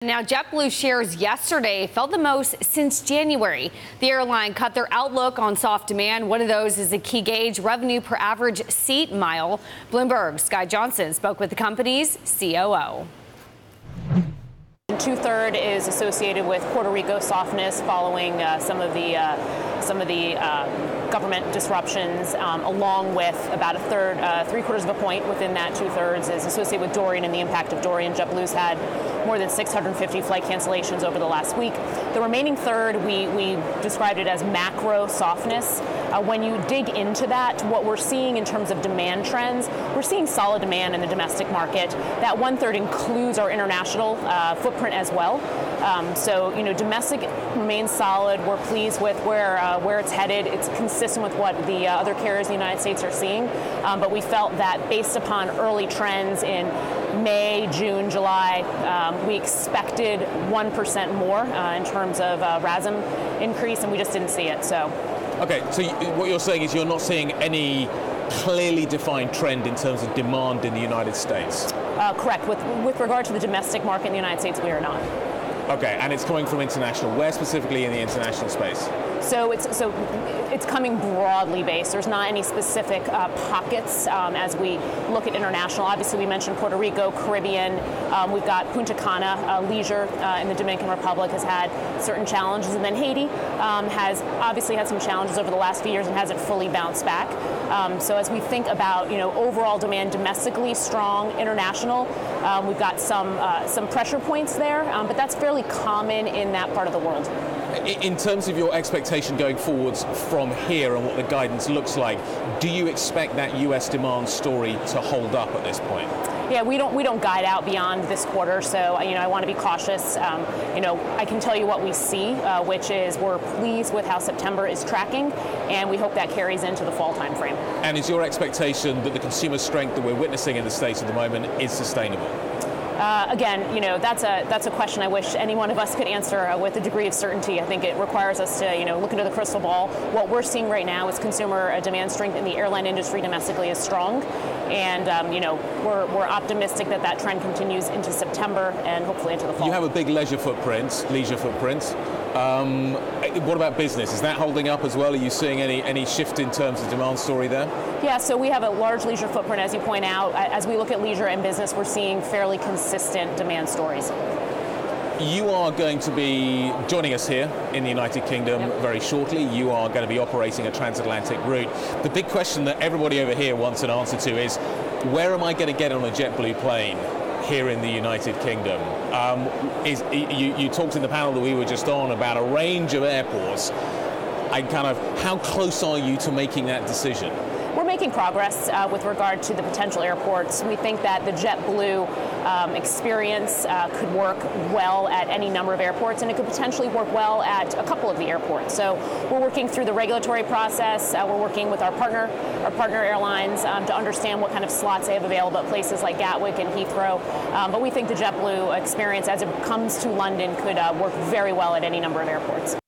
Now, Jetblue shares yesterday fell the most since January. The airline cut their outlook on soft demand. One of those is a key gauge, revenue per average seat mile. Bloomberg's Guy Johnson spoke with the company's COO. Two-thirds is associated with Puerto Rico softness following some of the government disruptions, along with about a third, 3/4 of a point within that two-thirds is associated with Dorian and the impact of Dorian. JetBlue's had more than 650 flight cancellations over the last week. The remaining third, we described it as macro softness. When you dig into that, what we're seeing in terms of demand trends, we're seeing solid demand in the domestic market. That one-third includes our international footprint as well. So, domestic remains solid. We're pleased with where it's headed. It's consistent with what the other carriers in the United States are seeing. But we felt that based upon early trends in May, June, July, we expected 1% more in terms of RASM increase, and we just didn't see it. So. Okay, so what you're saying is you're not seeing any clearly defined trend in terms of demand in the United States? Correct. With regard to the domestic market in the United States, we are not. Okay, and it's coming from international. Where specifically in the international space? So it's coming broadly based. There's not any specific pockets as we look at international. Obviously, we mentioned Puerto Rico, Caribbean. We've got Punta Cana, leisure in the Dominican Republic has had certain challenges, and then Haiti has obviously had some challenges over the last few years and hasn't fully bounced back. So as we think about overall demand domestically strong, international, we've got some pressure points there, but that's fairly common in that part of the world. In terms of your expectation going forwards from here and what the guidance looks like, do you expect that U.S. demand story to hold up at this point? Yeah, we don't guide out beyond this quarter, so I want to be cautious. I can tell you what we see, which is we're pleased with how September is tracking, and we hope that carries into the fall timeframe. And is your expectation that the consumer strength that we're witnessing in the States at the moment is sustainable? Again, that's a question I wish any one of us could answer with a degree of certainty. I think it requires us to, look into the crystal ball. What we're seeing right now is consumer demand strength in the airline industry domestically is strong, and we're optimistic that trend continues into September and hopefully into the fall. You have a big leisure footprint. What about business? Is that holding up as well? Are you seeing any shift in terms of demand story there? Yeah, so we have a large leisure footprint, as you point out. As we look at leisure and business, we're seeing fairly consistent demand stories. You are going to be joining us here in the United Kingdom very shortly. You are going to be operating a transatlantic route. The big question that everybody over here wants an answer to is, where am I going to get on a JetBlue plane here in the United Kingdom? You talked in the panel that we were just on about a range of airports. How close are you to making that decision? We're making progress with regard to the potential airports. We think that the JetBlue experience could work well at any number of airports, and it could potentially work well at a couple of the airports. So we're working through the regulatory process. We're working with our partner airlines to understand what kind of slots they have available at places like Gatwick and Heathrow. But we think the JetBlue experience, as it comes to London, could work very well at any number of airports.